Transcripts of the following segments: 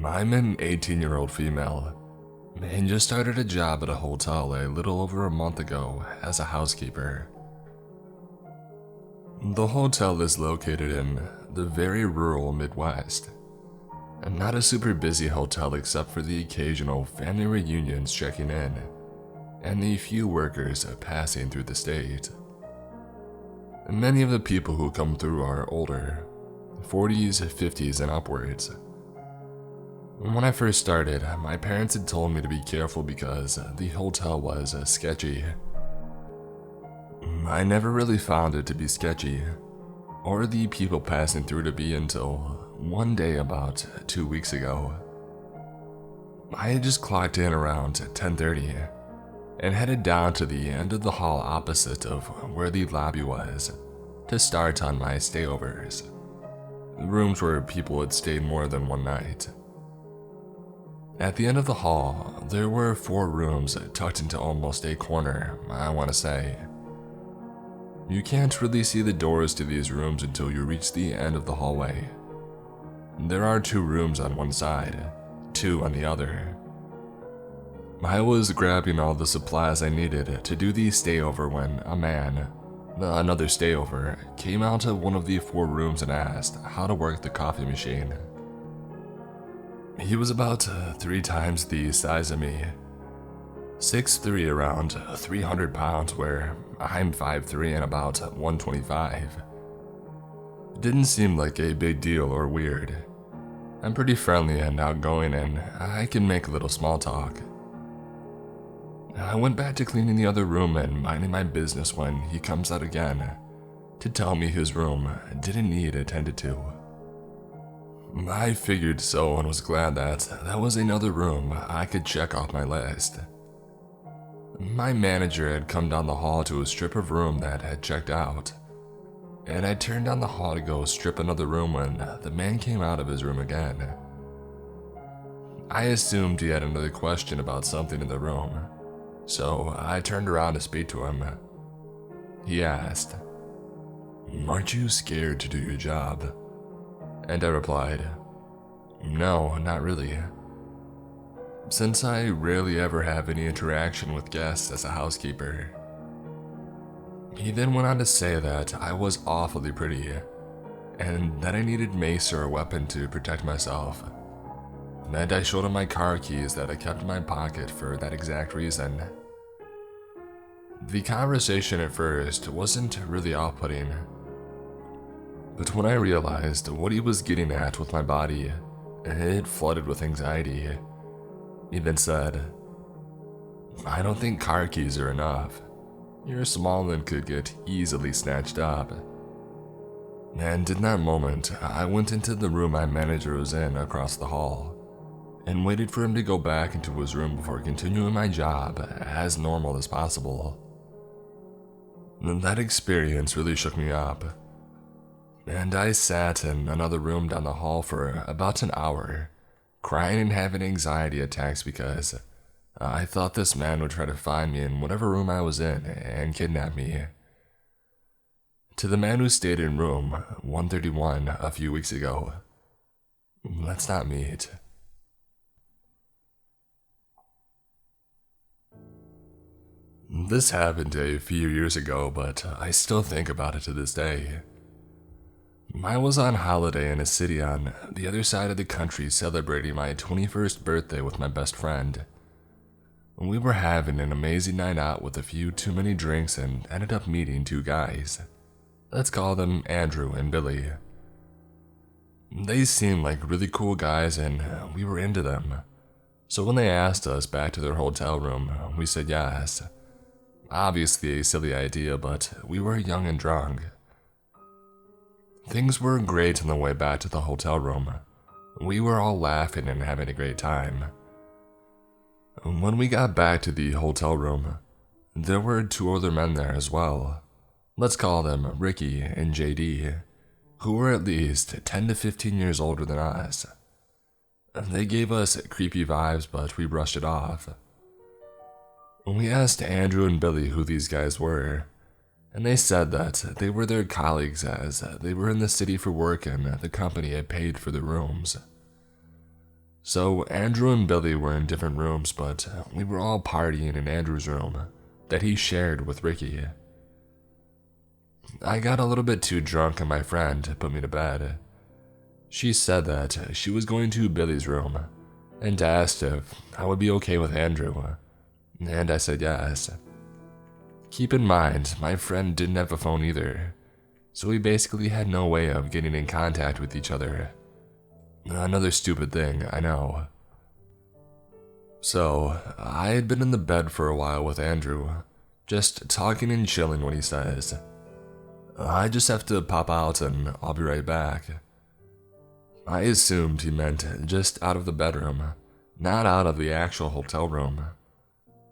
I'm an 18-year-old female and just started a job at a hotel a little over a month ago as a housekeeper. The hotel is located in the very rural Midwest, and not a super busy hotel except for the occasional family reunions checking in and the few workers passing through the state. Many of the people who come through are older, 40s, 50s, and upwards. When I first started, my parents had told me to be careful because the hotel was sketchy. I never really found it to be sketchy, or the people passing through to be until one day about 2 weeks ago. I had just clocked in around 10:30 and headed down to the end of the hall opposite of where the lobby was to start on my stayovers, rooms where people had stayed more than one night. At the end of the hall, there were 4 rooms tucked into almost a corner, I want to say. You can't really see the doors to these rooms until you reach the end of the hallway. There are 2 rooms on one side, 2 on the other. I was grabbing all the supplies I needed to do the stayover when a man, another stayover, came out of one of the 4 rooms and asked how to work the coffee machine. He was about 3 times the size of me, 6'3", around 300 pounds, where I'm 5'3" and about 125. It didn't seem like a big deal or weird. I'm pretty friendly and outgoing, and I can make a little small talk. I went back to cleaning the other room and minding my business when he comes out again to tell me his room didn't need attended to. I figured so and was glad that was another room I could check off my list. My manager had come down the hall to a strip of room that had checked out, and I turned down the hall to go strip another room when the man came out of his room again. I assumed he had another question about something in the room, so I turned around to speak to him. He asked, "Aren't you scared to do your job?" And I replied, "No, not really. Since I rarely ever have any interaction with guests as a housekeeper." He then went on to say that I was awfully pretty, and that I needed mace or a weapon to protect myself. And I showed him my car keys that I kept in my pocket for that exact reason. The conversation at first wasn't really off-putting, but when I realized what he was getting at with my body, it flooded with anxiety. He then said, "I don't think car keys are enough. You're small and could get easily snatched up." And in that moment, I went into the room my manager was in across the hall and waited for him to go back into his room before continuing my job as normal as possible. That experience really shook me up, and I sat in another room down the hall for about an hour, crying and having anxiety attacks because I thought this man would try to find me in whatever room I was in and kidnap me. To the man who stayed in room 131 a few weeks ago, let's not meet. This happened a few years ago, but I still think about it to this day. I was on holiday in a city on the other side of the country celebrating my 21st birthday with my best friend. We were having an amazing night out with a few too many drinks and ended up meeting 2 guys. Let's call them Andrew and Billy. They seemed like really cool guys and we were into them. So when they asked us back to their hotel room, we said yes. Obviously a silly idea, but we were young and drunk. Things were great on the way back to the hotel room. We were all laughing and having a great time. When we got back to the hotel room, there were 2 other men there as well. Let's call them Ricky and JD, who were at least 10 to 15 years older than us. They gave us creepy vibes, but we brushed it off. We asked Andrew and Billy who these guys were, and they said that they were their colleagues as they were in the city for work and the company had paid for the rooms. So Andrew and Billy were in different rooms, but we were all partying in Andrew's room that he shared with Ricky. I got a little bit too drunk and my friend put me to bed. She said that she was going to Billy's room and asked if I would be okay with Andrew, and I said yes. Keep in mind, my friend didn't have a phone either, so we basically had no way of getting in contact with each other. Another stupid thing, I know. So, I had been in the bed for a while with Andrew, just talking and chilling when he says, "I just have to pop out and I'll be right back." I assumed he meant just out of the bedroom, not out of the actual hotel room.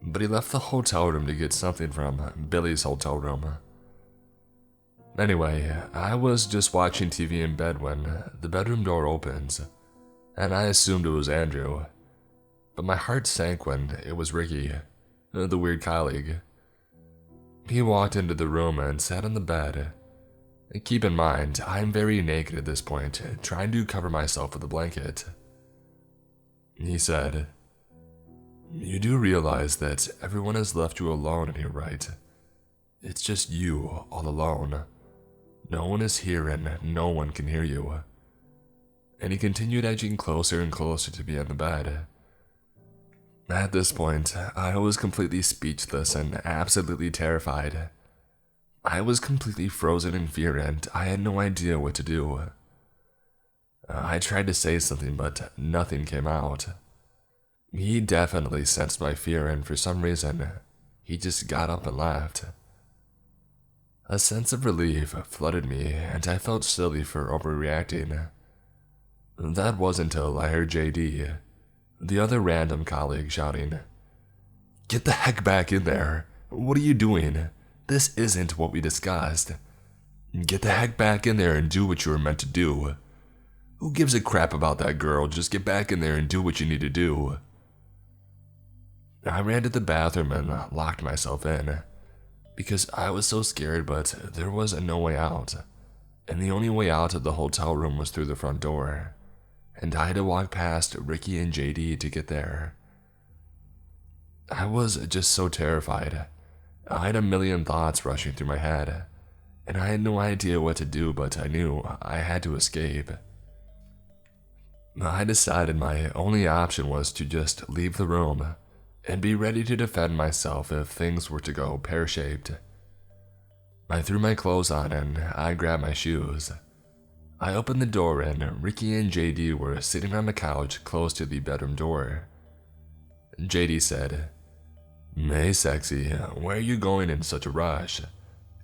But he left the hotel room to get something from Billy's hotel room. Anyway, I was just watching TV in bed when the bedroom door opens, and I assumed it was Andrew. But my heart sank when it was Ricky, the weird colleague. He walked into the room and sat on the bed. Keep in mind, I'm very naked at this point, trying to cover myself with a blanket. He said, "You do realize that everyone has left you alone in here, right? It's just you, all alone. No one is here and no one can hear you." And he continued edging closer and closer to me on the bed. At this point, I was completely speechless and absolutely terrified. I was completely frozen in fear and I had no idea what to do. I tried to say something, but nothing came out. He definitely sensed my fear, and for some reason, he just got up and left. A sense of relief flooded me, and I felt silly for overreacting. That wasn't until I heard JD, the other random colleague, shouting, "Get the heck back in there! What are you doing? This isn't what we discussed. Get the heck back in there and do what you were meant to do. Who gives a crap about that girl? Just get back in there and do what you need to do." I ran to the bathroom and locked myself in, because I was so scared, but there was no way out, and the only way out of the hotel room was through the front door, and I had to walk past Ricky and JD to get there. I was just so terrified. I had a million thoughts rushing through my head, and I had no idea what to do, but I knew I had to escape. I decided my only option was to just leave the room and be ready to defend myself if things were to go pear-shaped. I threw my clothes on and I grabbed my shoes. I opened the door and Ricky and JD were sitting on the couch close to the bedroom door. JD said, "Hey sexy, where are you going in such a rush?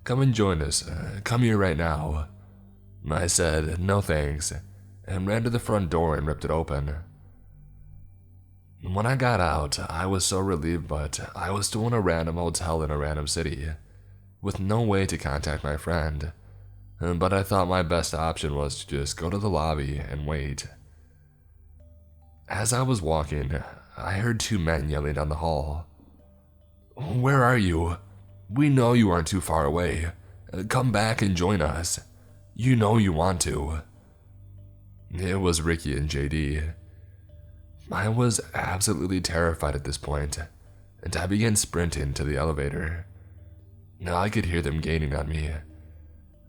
Come and join us, come here right now." I said, "No thanks," and ran to the front door and ripped it open. When I got out, I was so relieved, but I was still in a random hotel in a random city, with no way to contact my friend. But I thought my best option was to just go to the lobby and wait. As I was walking, I heard two men yelling down the hall. "Where are you? We know you aren't too far away. Come back and join us. You know you want to." It was Ricky and JD. I was absolutely terrified at this point, and I began sprinting to the elevator. Now I could hear them gaining on me.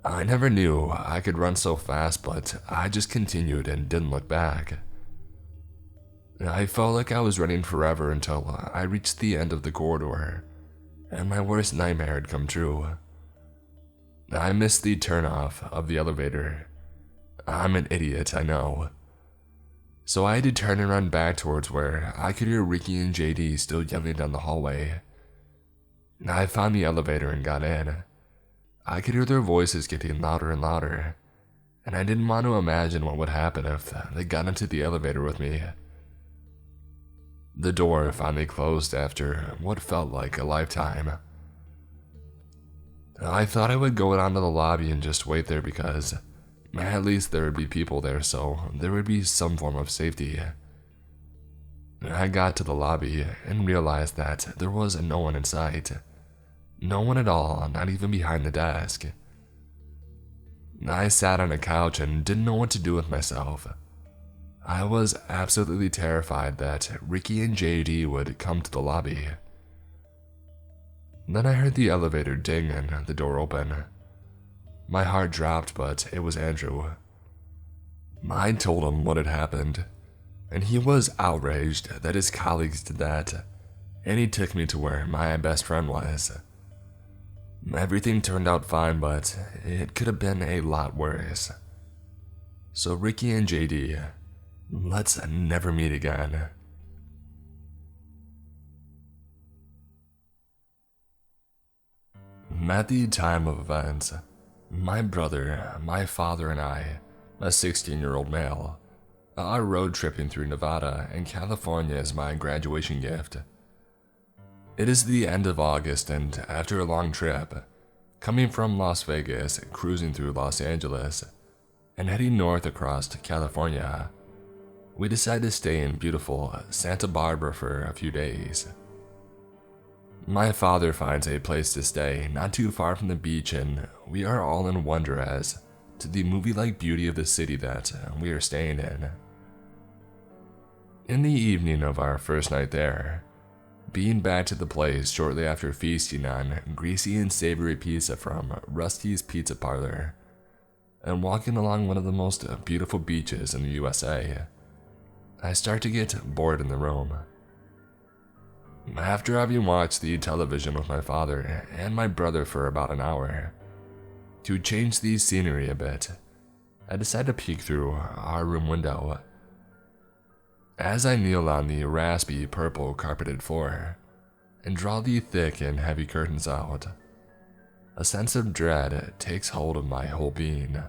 I never knew I could run so fast, but I just continued and didn't look back. I felt like I was running forever until I reached the end of the corridor, and my worst nightmare had come true. I missed the turnoff of the elevator. I'm an idiot, I know. So I had to turn and run back towards where I could hear Ricky and JD still yelling down the hallway. I found the elevator and got in. I could hear their voices getting louder and louder, and I didn't want to imagine what would happen if they got into the elevator with me. The door finally closed after what felt like a lifetime. I thought I would go down to the lobby and just wait there because at least there would be people there, so there would be some form of safety. I got to the lobby and realized that there was no one in sight. No one at all, not even behind the desk. I sat on a couch and didn't know what to do with myself. I was absolutely terrified that Ricky and JD would come to the lobby. Then I heard the elevator ding and the door open. My heart dropped, but it was Andrew. I told him what had happened, and he was outraged that his colleagues did that, and he took me to where my best friend was. Everything turned out fine, but it could have been a lot worse. So Ricky and JD, let's never meet again. At the time of events, my brother, my father, and I, a 16-year-old male, are road tripping through Nevada and California as my graduation gift. It is the end of August, and after a long trip, coming from Las Vegas, cruising through Los Angeles, and heading north across to California, we decide to stay in beautiful Santa Barbara for a few days. My father finds a place to stay not too far from the beach, and we are all in wonder as to the movie-like beauty of the city that we are staying in. In the evening of our first night there, being back to the place shortly after feasting on greasy and savory pizza from Rusty's Pizza Parlor, and walking along one of the most beautiful beaches in the USA, I start to get bored in the room. After having watched the television with my father and my brother for about an hour, to change the scenery a bit, I decide to peek through our room window. As I kneel on the raspy purple carpeted floor and draw the thick and heavy curtains out, a sense of dread takes hold of my whole being.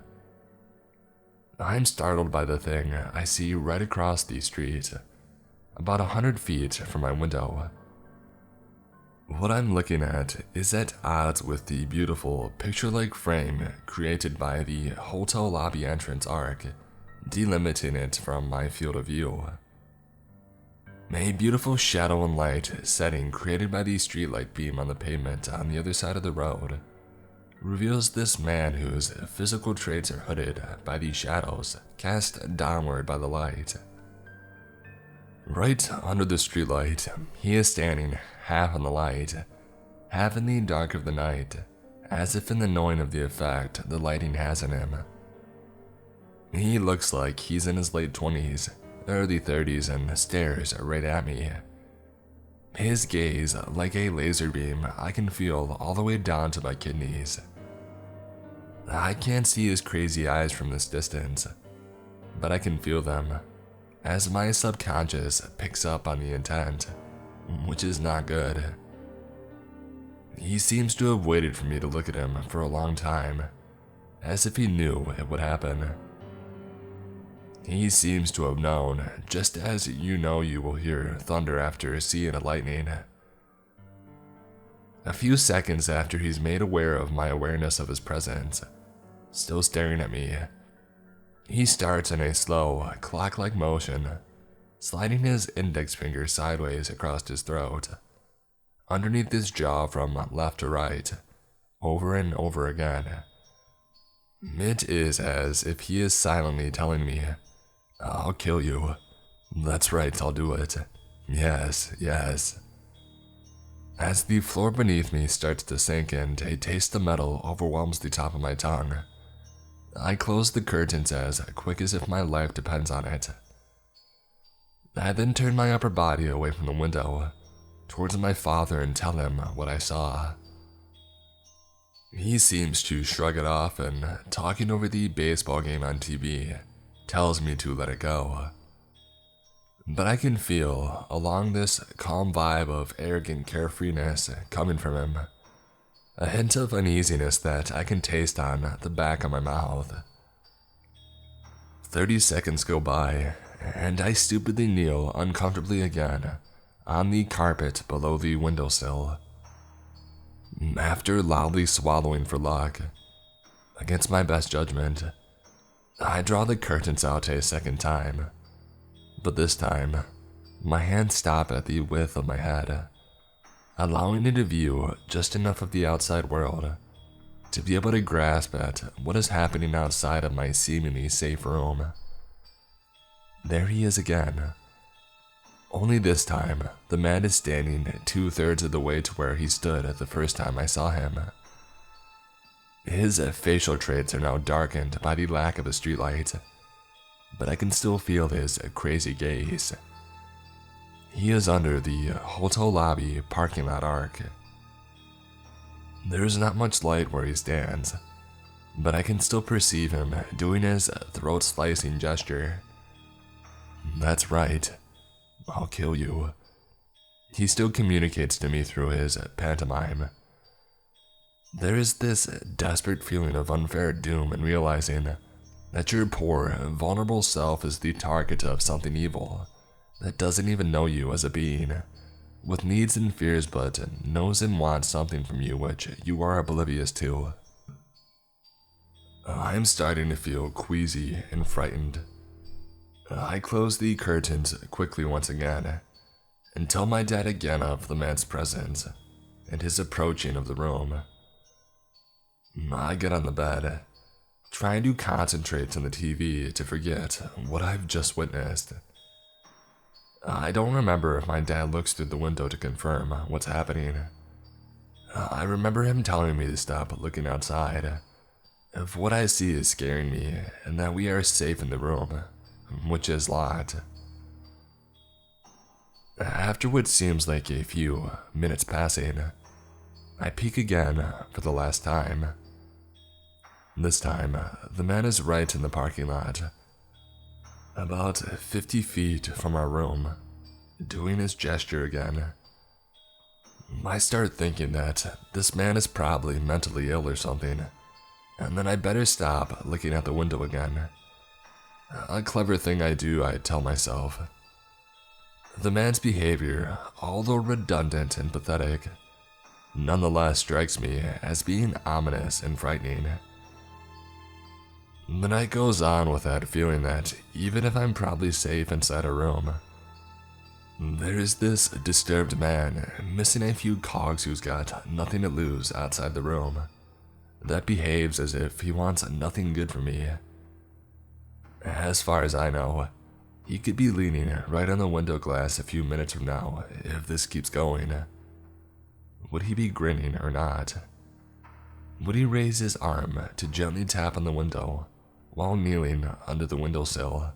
I'm startled by the thing I see right across the street, about 100 feet from my window. What I'm looking at is at odds with the beautiful picture-like frame created by the hotel lobby entrance arc, delimiting it from my field of view. A beautiful shadow and light setting created by the streetlight beam on the pavement on the other side of the road reveals this man whose physical traits are hooded by the shadows cast downward by the light. Right under the streetlight, he is standing half in the light, half in the dark of the night, as if in the knowing of the effect the lighting has on him. He looks like he's in his late 20s, early 30s, and stares right at me. His gaze, like a laser beam, I can feel all the way down to my kidneys. I can't see his crazy eyes from this distance, but I can feel them, as my subconscious picks up on the intent, which is not good. He seems to have waited for me to look at him for a long time, as if he knew it would happen. He seems to have known, just as you know you will hear thunder after seeing a lightning. A few seconds after he's made aware of my awareness of his presence, still staring at me, he starts in a slow, clock-like motion, sliding his index finger sideways across his throat, underneath his jaw from left to right, over and over again. It is as if he is silently telling me, "I'll kill you. That's right, I'll do it. Yes, yes." As the floor beneath me starts to sink and a taste of metal overwhelms the top of my tongue, I close the curtains as quick as if my life depends on it. I then turn my upper body away from the window, towards my father, and tell him what I saw. He seems to shrug it off, and talking over the baseball game on TV, tells me to let it go. But I can feel, along this calm vibe of arrogant carefreeness coming from him, a hint of uneasiness that I can taste on the back of my mouth. 30 seconds go by, and I stupidly kneel uncomfortably again on the carpet below the windowsill. After loudly swallowing for luck, against my best judgment, I draw the curtains out a second time, but this time, my hands stop at the width of my head, allowing me to view just enough of the outside world to be able to grasp at what is happening outside of my seemingly safe room. there he is again. Only this time, the man is standing 2/3 of the way to where he stood the first time I saw him. His facial traits are now darkened by the lack of a streetlight, but I can still feel his crazy gaze. He is under the hotel lobby parking lot arc. There is not much light where he stands, but I can still perceive him doing his throat-slicing gesture. That's right, I'll kill you. He still communicates to me through his pantomime. There is this desperate feeling of unfair doom in realizing that your poor, vulnerable self is the target of something evil that doesn't even know you as a being, with needs and fears but knows and wants something from you which you are oblivious to. I'm starting to feel queasy and frightened. I close the curtains quickly once again and tell my dad again of the man's presence and his approaching of the room. I get on the bed, trying to concentrate on the TV to forget what I've just witnessed. I don't remember if my dad looks through the window to confirm what's happening. I remember him telling me to stop looking outside, if what I see is scaring me and that we are safe in the room, which is locked. After what seems like a few minutes passing, I peek again for the last time. This time, the man is right in the parking lot, about 50 feet from our room, doing his gesture again. I start thinking that this man is probably mentally ill or something, and then I better stop looking out the window again. A clever thing I do, I tell myself. The man's behavior, although redundant and pathetic, nonetheless strikes me as being ominous and frightening. The night goes on with that feeling that even if I'm probably safe inside a room, there is this disturbed man missing a few cogs who's got nothing to lose outside the room, that behaves as if he wants nothing good for me. As far as I know, he could be leaning right on the window glass a few minutes from now if this keeps going. Would he be grinning or not? Would he raise his arm to gently tap on the window while kneeling under the windowsill?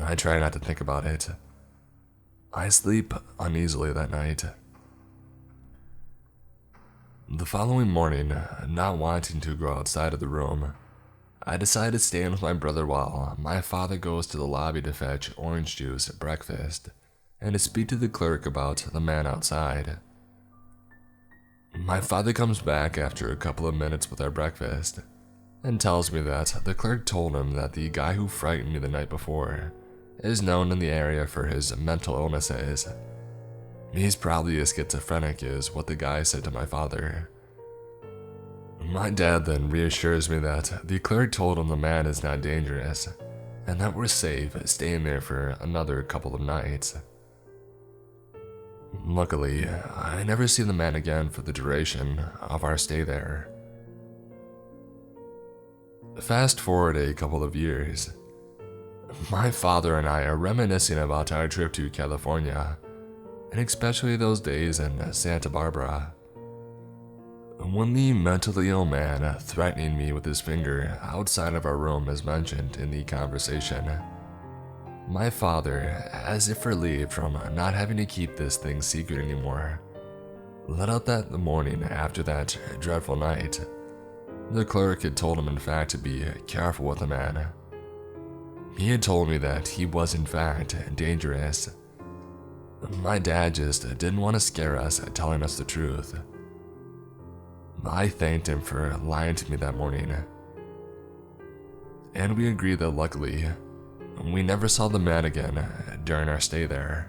I try not to think about it. I sleep uneasily that night. The following morning, not wanting to go outside of the room, I decide to stay in with my brother while my father goes to the lobby to fetch orange juice at breakfast and to speak to the clerk about the man outside. My father comes back after a couple of minutes with our breakfast and tells me that the clerk told him that the guy who frightened me the night before is known in the area for his mental illnesses. He's probably a schizophrenic, is what the guy said to my father. My dad then reassures me that the clerk told him the man is not dangerous and that we're safe staying there for another couple of nights. Luckily, I never see the man again for the duration of our stay there. Fast forward a couple of years. My father and I are reminiscing about our trip to California, and especially those days in Santa Barbara. When the mentally ill man threatening me with his finger outside of our room is mentioned in the conversation, my father, as if relieved from not having to keep this thing secret anymore, let out that the morning after that dreadful night, the clerk had told him in fact to be careful with the man. He had told me that he was in fact dangerous. My dad just didn't want to scare us telling us the truth. I thanked him for lying to me that morning, and we agreed that luckily, we never saw the man again during our stay there.